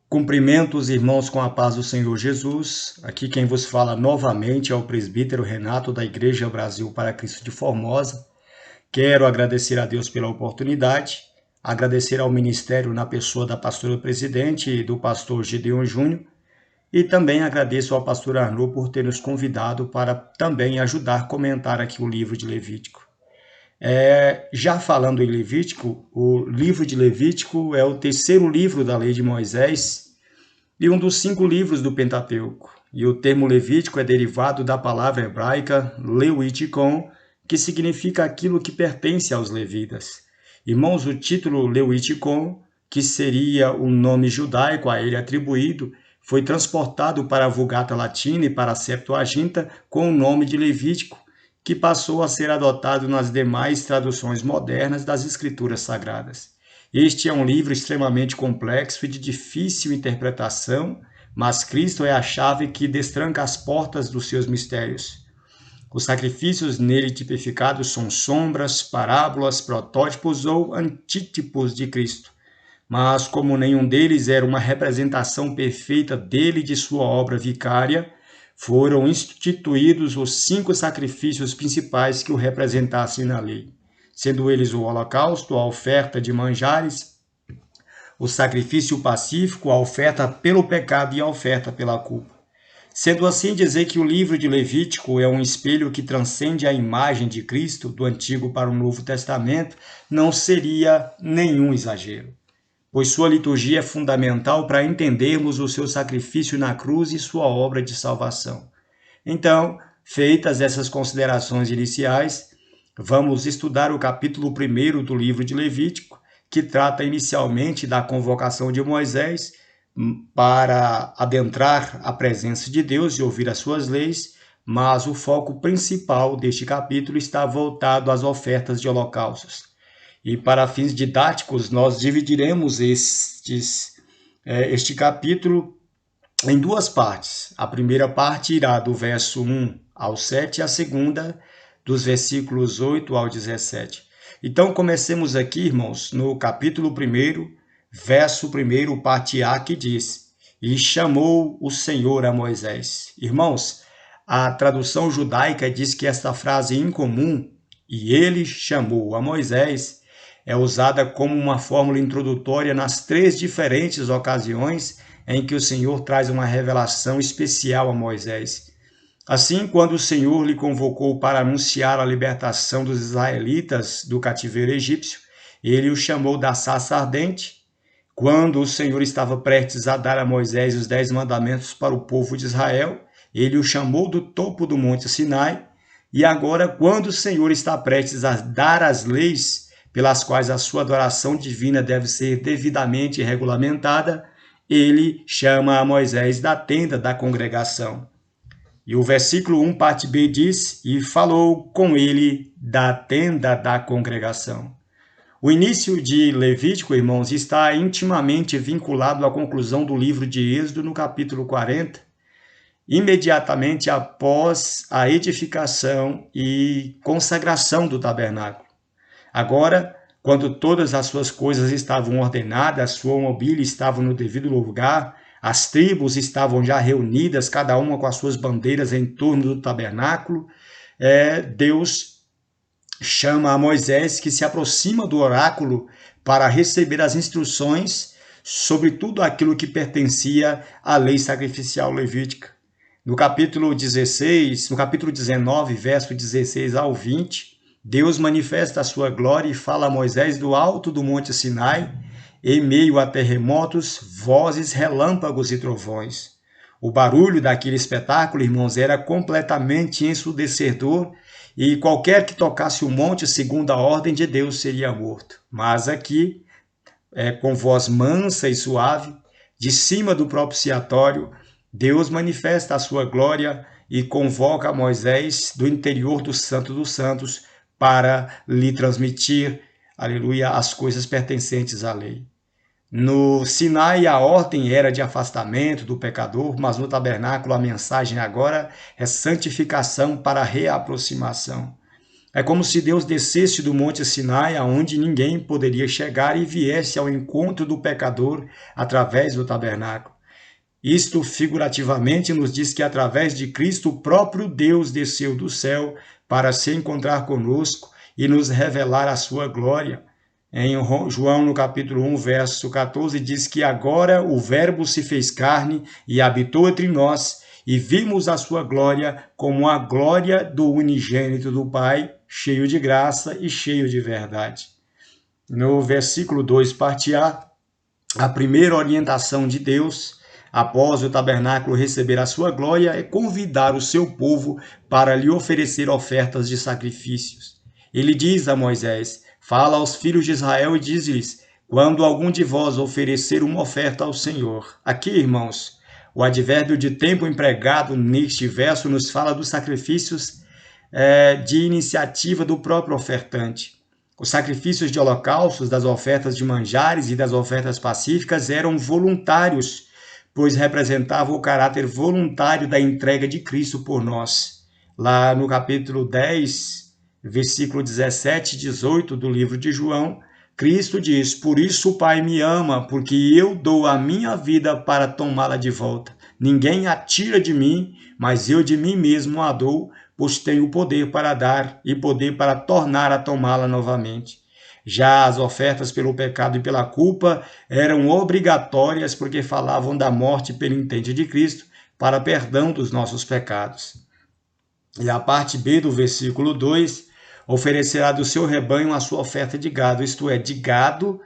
Cumprimento os irmãos com a paz do Senhor Jesus. Aqui quem vos fala novamente é o presbítero Renato da Igreja Brasil para Cristo de Formosa. Quero agradecer a Deus pela oportunidade, agradecer ao ministério na pessoa da pastora presidente e do pastor Gideon Júnior, e também agradeço ao pastor Arnaud por ter nos convidado para também ajudar a comentar aqui o livro de Levítico. Já falando em Levítico, o livro de Levítico é o terceiro livro da lei de Moisés e um dos 5 livros do Pentateuco. E o termo Levítico é derivado da palavra hebraica Leuíticon, que significa aquilo que pertence aos levitas. Irmãos, o título Leuíticon, que seria o nome judaico a ele atribuído, foi transportado para a Vulgata Latina e para a Septuaginta com o nome de Levítico, que passou a ser adotado nas demais traduções modernas das Escrituras Sagradas. Este é um livro extremamente complexo e de difícil interpretação, mas Cristo é a chave que destranca as portas dos seus mistérios. Os sacrifícios nele tipificados são sombras, parábolas, protótipos ou antítipos de Cristo. Mas como nenhum deles era uma representação perfeita dele e de sua obra vicária, foram instituídos os 5 sacrifícios principais que o representassem na lei, sendo eles o holocausto, a oferta de manjares, o sacrifício pacífico, a oferta pelo pecado e a oferta pela culpa. Sendo assim, dizer que o livro de Levítico é um espelho que transcende a imagem de Cristo do Antigo para o Novo Testamento não seria nenhum exagero, pois sua liturgia é fundamental para entendermos o seu sacrifício na cruz e sua obra de salvação. Então, feitas essas considerações iniciais, vamos estudar o capítulo 1 do livro de Levítico, que trata inicialmente da convocação de Moisés para adentrar a presença de Deus e ouvir as suas leis, mas o foco principal deste capítulo está voltado às ofertas de holocaustos. E para fins didáticos, nós dividiremos este capítulo em 2 partes. A primeira parte irá do verso 1 ao 7 e a segunda dos versículos 8 ao 17. Então, comecemos aqui, irmãos, no capítulo 1, verso 1, parte A, que diz: E chamou o Senhor a Moisés. Irmãos, a tradução judaica diz que esta frase incomum, e ele chamou a Moisés, é usada como uma fórmula introdutória nas 3 diferentes ocasiões em que o Senhor traz uma revelação especial a Moisés. Assim, quando o Senhor lhe convocou para anunciar a libertação dos israelitas do cativeiro egípcio, ele o chamou da sarça ardente. Quando o Senhor estava prestes a dar a Moisés os 10 mandamentos para o povo de Israel, ele o chamou do topo do monte Sinai. E agora, quando o Senhor está prestes a dar as leis pelas quais a sua adoração divina deve ser devidamente regulamentada, ele chama a Moisés da tenda da congregação. E o versículo 1, parte B, diz: E falou com ele da tenda da congregação. O início de Levítico, irmãos, está intimamente vinculado à conclusão do livro de Êxodo, no capítulo 40, imediatamente após a edificação e consagração do tabernáculo. Agora, quando todas as suas coisas estavam ordenadas, sua mobília estava no devido lugar, as tribos estavam já reunidas, cada uma com as suas bandeiras em torno do tabernáculo, Deus chama a Moisés, que se aproxima do oráculo para receber as instruções sobre tudo aquilo que pertencia à lei sacrificial levítica. No capítulo 19, verso 16 ao 20, Deus manifesta a sua glória e fala a Moisés do alto do monte Sinai, em meio a terremotos, vozes, relâmpagos e trovões. O barulho daquele espetáculo, irmãos, era completamente ensurdecedor e qualquer que tocasse o monte segundo a ordem de Deus seria morto. Mas aqui, com voz mansa e suave, de cima do propiciatório, Deus manifesta a sua glória e convoca Moisés do interior do Santo dos Santos para lhe transmitir, aleluia, as coisas pertencentes à lei. No Sinai, a ordem era de afastamento do pecador, mas no tabernáculo a mensagem agora é santificação para reaproximação. É como se Deus descesse do Monte Sinai, aonde ninguém poderia chegar, e viesse ao encontro do pecador através do tabernáculo. Isto, figurativamente, nos diz que através de Cristo, o próprio Deus desceu do céu para se encontrar conosco e nos revelar a sua glória. Em João, no capítulo 1, verso 14, diz que agora o Verbo se fez carne e habitou entre nós, e vimos a sua glória como a glória do unigênito do Pai, cheio de graça e cheio de verdade. No versículo 2, parte a primeira orientação de Deus, após o tabernáculo receber a sua glória, é convidar o seu povo para lhe oferecer ofertas de sacrifícios. Ele diz a Moisés: fala aos filhos de Israel e diz-lhes: quando algum de vós oferecer uma oferta ao Senhor. Aqui, irmãos, o advérbio de tempo empregado neste verso nos fala dos sacrifícios de iniciativa do próprio ofertante. Os sacrifícios de holocaustos, das ofertas de manjares e das ofertas pacíficas eram voluntários, pois representavam o caráter voluntário da entrega de Cristo por nós. Lá no capítulo 10, versículo 17 e 18 do livro de João, Cristo diz: por isso o Pai me ama, porque eu dou a minha vida para tomá-la de volta. Ninguém a tira de mim, mas eu de mim mesmo a dou, pois tenho poder para dar e poder para tornar a tomá-la novamente. Já as ofertas pelo pecado e pela culpa eram obrigatórias porque falavam da morte penitente de Cristo para perdão dos nossos pecados. E a parte B do versículo 2, oferecerá do seu rebanho a sua oferta de gado, isto é, de gado,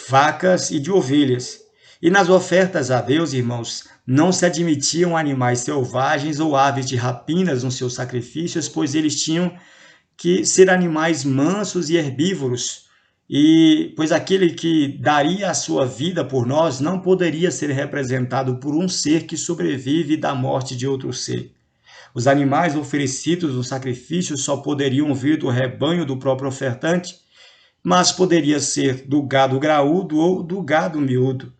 vacas e de ovelhas. E nas ofertas a Deus, irmãos, não se admitiam animais selvagens ou aves de rapinas nos seus sacrifícios, pois eles tinham que ser animais mansos e herbívoros, pois aquele que daria a sua vida por nós não poderia ser representado por um ser que sobrevive da morte de outro ser. Os animais oferecidos no sacrifício só poderiam vir do rebanho do próprio ofertante, mas poderia ser do gado graúdo ou do gado miúdo.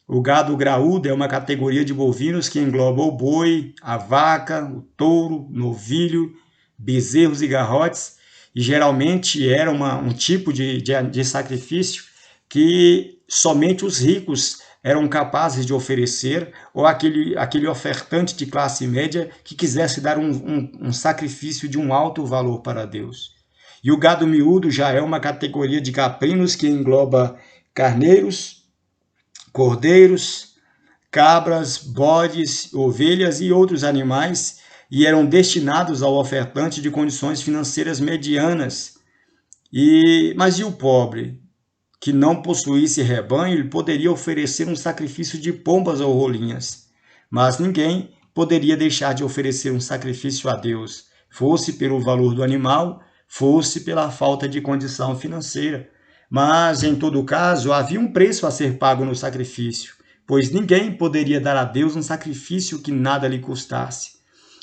O gado graúdo é uma categoria de bovinos que engloba o boi, a vaca, o touro, novilho, bezerros e garrotes, e geralmente era um tipo de sacrifício que somente os ricos eram capazes de oferecer, ou aquele ofertante de classe média que quisesse dar um sacrifício de um alto valor para Deus. E o gado miúdo já é uma categoria de caprinos que engloba carneiros, cordeiros, cabras, bodes, ovelhas e outros animais, e eram destinados ao ofertante de condições financeiras medianas. Mas e o pobre, que não possuísse rebanho, ele poderia oferecer um sacrifício de pombas ou rolinhas. Mas ninguém poderia deixar de oferecer um sacrifício a Deus, fosse pelo valor do animal, fosse pela falta de condição financeira. Mas, em todo caso, havia um preço a ser pago no sacrifício, pois ninguém poderia dar a Deus um sacrifício que nada lhe custasse.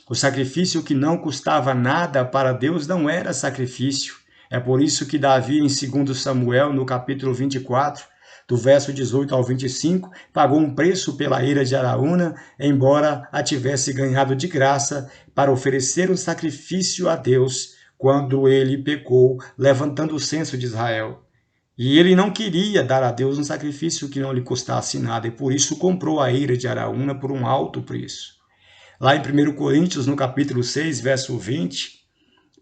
O sacrifício que não custava nada para Deus não era sacrifício. É por isso que Davi, em 2 Samuel, no capítulo 24, do verso 18 ao 25, pagou um preço pela ira de Araúna, embora a tivesse ganhado de graça, para oferecer um sacrifício a Deus quando ele pecou, levantando o censo de Israel. E ele não queria dar a Deus um sacrifício que não lhe custasse nada, e por isso comprou a ira de Araúna por um alto preço. Lá em 1 Coríntios, no capítulo 6, verso 20,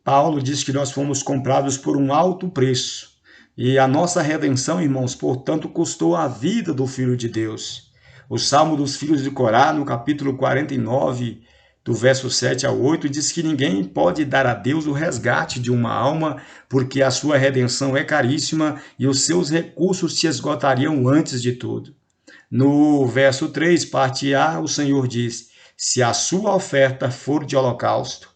Paulo diz que nós fomos comprados por um alto preço. E a nossa redenção, irmãos, portanto, custou a vida do Filho de Deus. O Salmo dos Filhos de Corá, no capítulo 49, do verso 7 ao 8, diz que ninguém pode dar a Deus o resgate de uma alma, porque a sua redenção é caríssima e os seus recursos se esgotariam antes de tudo. No verso 3, parte A, o Senhor diz: se a sua oferta for de holocausto.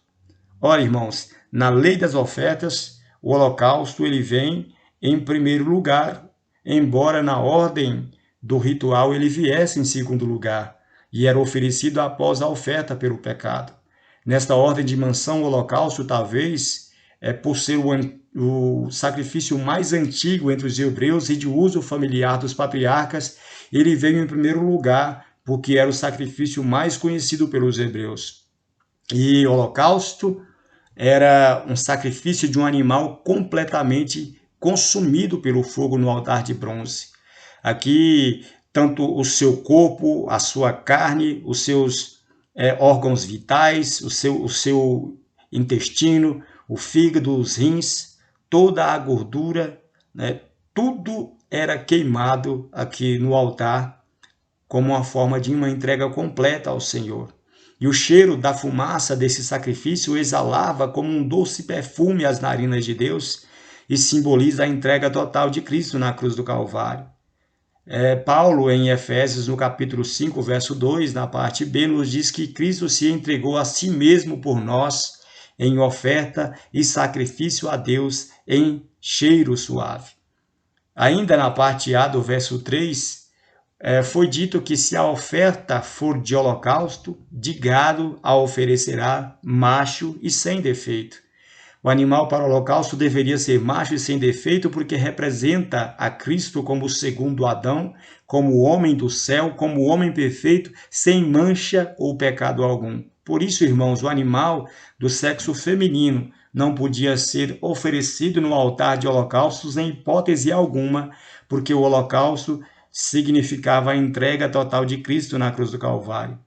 Ora, irmãos, na lei das ofertas, o holocausto ele vem em primeiro lugar, embora na ordem do ritual ele viesse em segundo lugar, e era oferecido após a oferta pelo pecado. Nesta ordem de menção, o holocausto, talvez, por ser o sacrifício mais antigo entre os hebreus e de uso familiar dos patriarcas, ele veio em primeiro lugar, porque era o sacrifício mais conhecido pelos hebreus. E holocausto era um sacrifício de um animal completamente consumido pelo fogo no altar de bronze. Aqui, tanto o seu corpo, a sua carne, os seus órgãos vitais, o seu intestino, o fígado, os rins, toda a gordura, né, tudo era queimado aqui no altar como uma forma de uma entrega completa ao Senhor. E o cheiro da fumaça desse sacrifício exalava como um doce perfume às narinas de Deus e simboliza a entrega total de Cristo na cruz do Calvário. Paulo, em Efésios, no capítulo 5, verso 2, na parte B, nos diz que Cristo se entregou a si mesmo por nós em oferta e sacrifício a Deus em cheiro suave. Ainda na parte A do verso 3, foi dito que se a oferta for de holocausto, de gado a oferecerá macho e sem defeito. O animal para o holocausto deveria ser macho e sem defeito, porque representa a Cristo como o segundo Adão, como o homem do céu, como o homem perfeito, sem mancha ou pecado algum. Por isso, irmãos, o animal do sexo feminino não podia ser oferecido no altar de holocaustos em hipótese alguma, porque o holocausto significava a entrega total de Cristo na cruz do Calvário.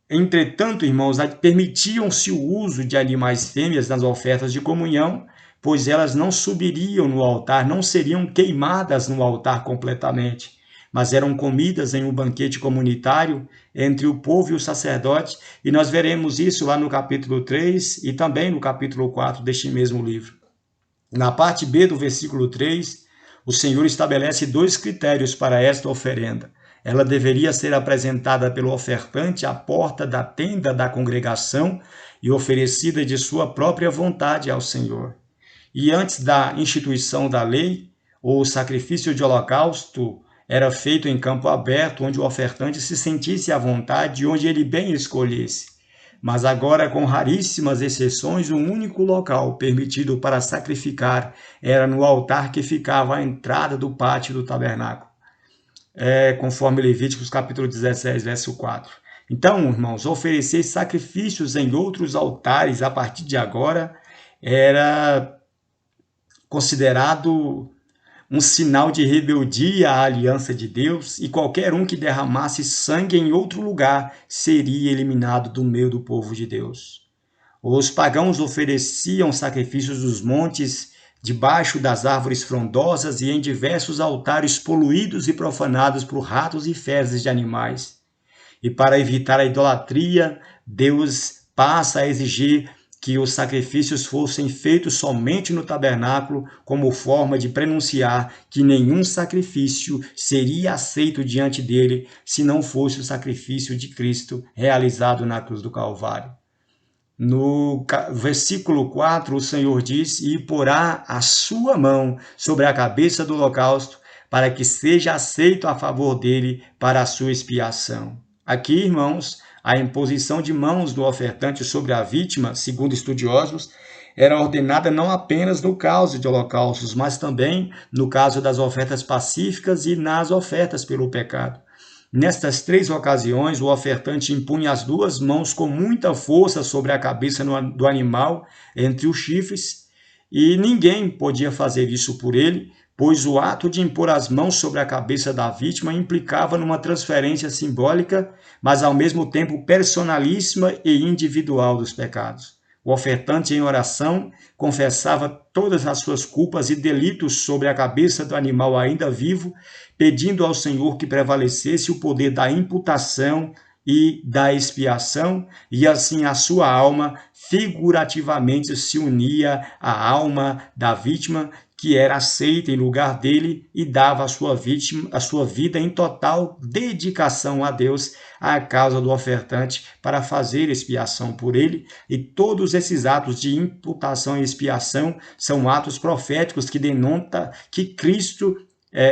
Entretanto, irmãos, permitiam-se o uso de animais fêmeas nas ofertas de comunhão, pois elas não subiriam no altar, não seriam queimadas no altar completamente, mas eram comidas em um banquete comunitário entre o povo e o sacerdote, e nós veremos isso lá no capítulo 3 e também no capítulo 4 deste mesmo livro. Na parte B do versículo 3, o Senhor estabelece 2 critérios para esta oferenda. Ela deveria ser apresentada pelo ofertante à porta da tenda da congregação e oferecida de sua própria vontade ao Senhor. E antes da instituição da lei, o sacrifício de holocausto era feito em campo aberto, onde o ofertante se sentisse à vontade e onde ele bem escolhesse. Mas agora, com raríssimas exceções, o único local permitido para sacrificar era no altar que ficava à entrada do pátio do tabernáculo. Conforme Levíticos capítulo 17, verso 4. Então, irmãos, oferecer sacrifícios em outros altares a partir de agora era considerado um sinal de rebeldia à aliança de Deus, e qualquer um que derramasse sangue em outro lugar seria eliminado do meio do povo de Deus. Os pagãos ofereciam sacrifícios nos montes, debaixo das árvores frondosas e em diversos altares poluídos e profanados por ratos e fezes de animais. E para evitar a idolatria, Deus passa a exigir que os sacrifícios fossem feitos somente no tabernáculo, como forma de prenunciar que nenhum sacrifício seria aceito diante dele se não fosse o sacrifício de Cristo realizado na cruz do Calvário. No versículo 4, o Senhor diz: e porá a sua mão sobre a cabeça do holocausto, para que seja aceito a favor dele para a sua expiação. Aqui, irmãos, a imposição de mãos do ofertante sobre a vítima, segundo estudiosos, era ordenada não apenas no caso de holocaustos, mas também no caso das ofertas pacíficas e nas ofertas pelo pecado. Nestas 3 ocasiões, o ofertante impunha as 2 mãos com muita força sobre a cabeça do animal, entre os chifres, e ninguém podia fazer isso por ele, pois o ato de impor as mãos sobre a cabeça da vítima implicava numa transferência simbólica, mas ao mesmo tempo personalíssima e individual dos pecados. O ofertante, em oração, confessava todas as suas culpas e delitos sobre a cabeça do animal ainda vivo, pedindo ao Senhor que prevalecesse o poder da imputação e da expiação, e assim a sua alma figurativamente se unia à alma da vítima, que era aceita em lugar dele, e dava a sua vida em total dedicação a Deus, à causa do ofertante, para fazer expiação por ele. E todos esses atos de imputação e expiação são atos proféticos que denotam que Cristo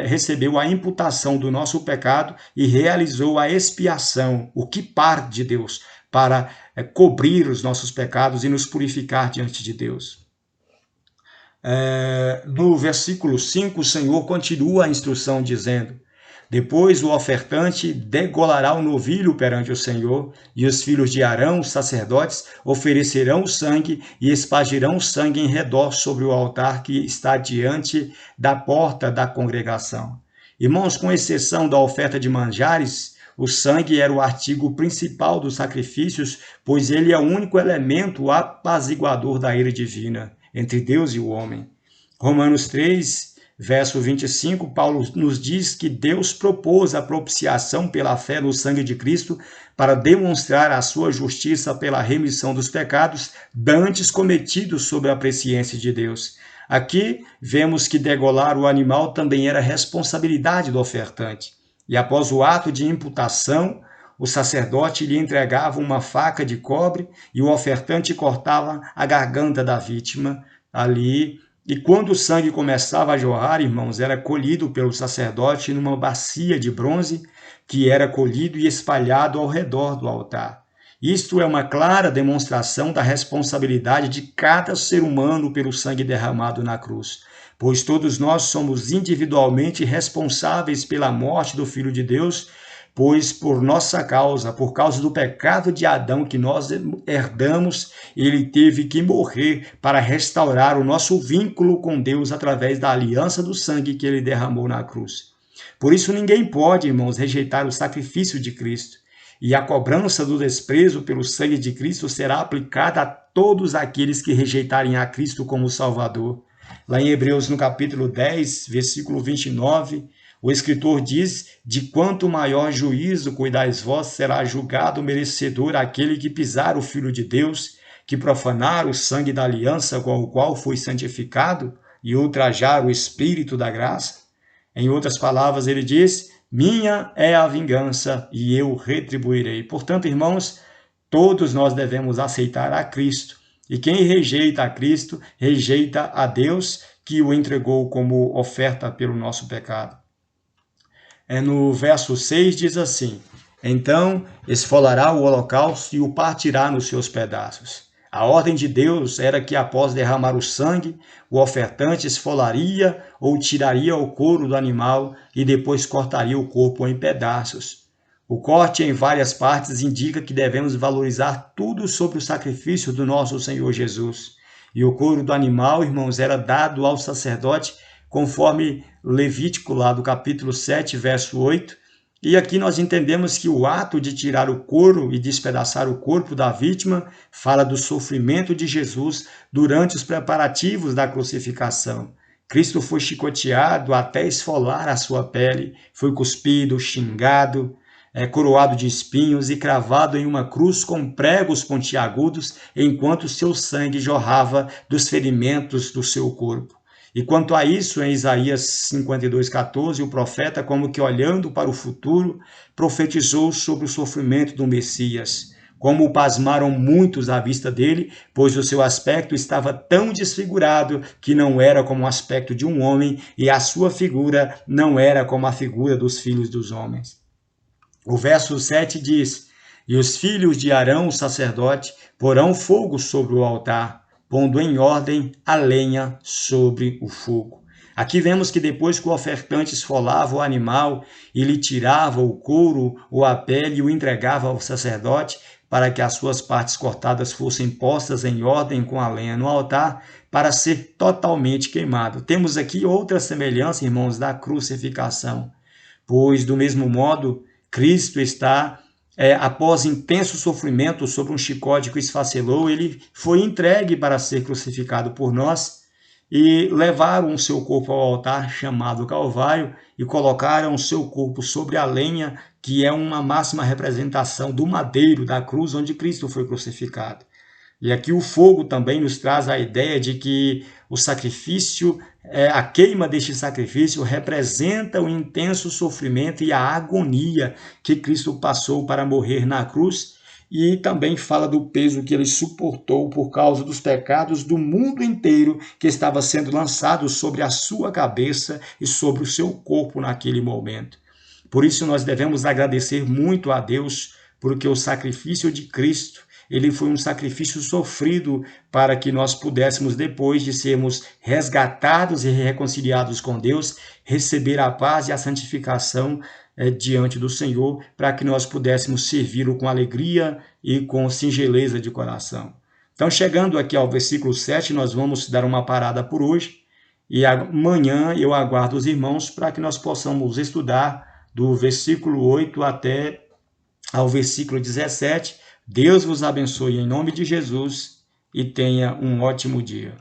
recebeu a imputação do nosso pecado e realizou a expiação, o que parte de Deus, para cobrir os nossos pecados e nos purificar diante de Deus. No versículo 5, o Senhor continua a instrução dizendo: Depois o ofertante degolará o novilho perante o Senhor, e os filhos de Arão, os sacerdotes, oferecerão o sangue e espargirão o sangue em redor sobre o altar que está diante da porta da congregação. Irmãos, com exceção da oferta de manjares, o sangue era o artigo principal dos sacrifícios, pois ele é o único elemento apaziguador da ira divina entre Deus e o homem. Romanos 3, verso 25, Paulo nos diz que Deus propôs a propiciação pela fé no sangue de Cristo para demonstrar a sua justiça pela remissão dos pecados dantes cometidos sob a presciência de Deus. Aqui vemos que degolar o animal também era responsabilidade do ofertante. E após o ato de imputação, o sacerdote lhe entregava uma faca de cobre e o ofertante cortava a garganta da vítima ali. E quando o sangue começava a jorrar, irmãos, era colhido pelo sacerdote numa bacia de bronze que era colhido e espalhado ao redor do altar. Isto é uma clara demonstração da responsabilidade de cada ser humano pelo sangue derramado na cruz, pois todos nós somos individualmente responsáveis pela morte do Filho de Deus, pois por nossa causa, por causa do pecado de Adão que nós herdamos, ele teve que morrer para restaurar o nosso vínculo com Deus através da aliança do sangue que ele derramou na cruz. Por isso ninguém pode, irmãos, rejeitar o sacrifício de Cristo. E a cobrança do desprezo pelo sangue de Cristo será aplicada a todos aqueles que rejeitarem a Cristo como Salvador. Lá em Hebreus, no capítulo 10, versículo 29, o escritor diz: de quanto maior juízo cuidais vós, será julgado merecedor aquele que pisar o Filho de Deus, que profanar o sangue da aliança com o qual foi santificado e ultrajar o Espírito da graça. Em outras palavras, ele diz: minha é a vingança e eu retribuirei. Portanto, irmãos, todos nós devemos aceitar a Cristo. E quem rejeita a Cristo, rejeita a Deus, que o entregou como oferta pelo nosso pecado. No verso 6 diz assim: então esfolará o holocausto e o partirá nos seus pedaços. A ordem de Deus era que após derramar o sangue, o ofertante esfolaria ou tiraria o couro do animal e depois cortaria o corpo em pedaços. O corte em várias partes indica que devemos valorizar tudo sobre o sacrifício do nosso Senhor Jesus. E o couro do animal, irmãos, era dado ao sacerdote conforme Levítico, lá do capítulo 7, verso 8. E aqui nós entendemos que o ato de tirar o couro e despedaçar o corpo da vítima fala do sofrimento de Jesus durante os preparativos da crucificação. Cristo foi chicoteado até esfolar a sua pele, foi cuspido, xingado, coroado de espinhos e cravado em uma cruz com pregos pontiagudos, enquanto seu sangue jorrava dos ferimentos do seu corpo. E quanto a isso, em Isaías 52:14, o profeta, como que olhando para o futuro, profetizou sobre o sofrimento do Messias. Como pasmaram muitos à vista dele, pois o seu aspecto estava tão desfigurado que não era como o aspecto de um homem, e a sua figura não era como a figura dos filhos dos homens. O verso 7 diz: e os filhos de Arão, o sacerdote, porão fogo sobre o altar, pondo em ordem a lenha sobre o fogo. Aqui vemos que depois que o ofertante esfolava o animal e lhe tirava o couro ou a pele e o entregava ao sacerdote, para que as suas partes cortadas fossem postas em ordem com a lenha no altar, para ser totalmente queimado. Temos aqui outra semelhança, irmãos, da crucificação, pois do mesmo modo, Cristo está após intenso sofrimento sobre um chicote que o esfacelou, ele foi entregue para ser crucificado por nós e levaram o seu corpo ao altar chamado Calvário e colocaram o seu corpo sobre a lenha, que é uma máxima representação do madeiro da cruz onde Cristo foi crucificado. E aqui o fogo também nos traz a ideia de que o sacrifício, a queima deste sacrifício representa o intenso sofrimento e a agonia que Cristo passou para morrer na cruz, e também fala do peso que ele suportou por causa dos pecados do mundo inteiro que estava sendo lançado sobre a sua cabeça e sobre o seu corpo naquele momento. Por isso nós devemos agradecer muito a Deus, porque o sacrifício de Cristo, ele foi um sacrifício sofrido para que nós pudéssemos, depois de sermos resgatados e reconciliados com Deus, receber a paz e a santificação diante do Senhor, para que nós pudéssemos servi-lo com alegria e com singeleza de coração. Então, chegando aqui ao versículo 7, nós vamos dar uma parada por hoje, e amanhã eu aguardo os irmãos para que nós possamos estudar do versículo 8 até ao versículo 17. Deus vos abençoe em nome de Jesus e tenha um ótimo dia.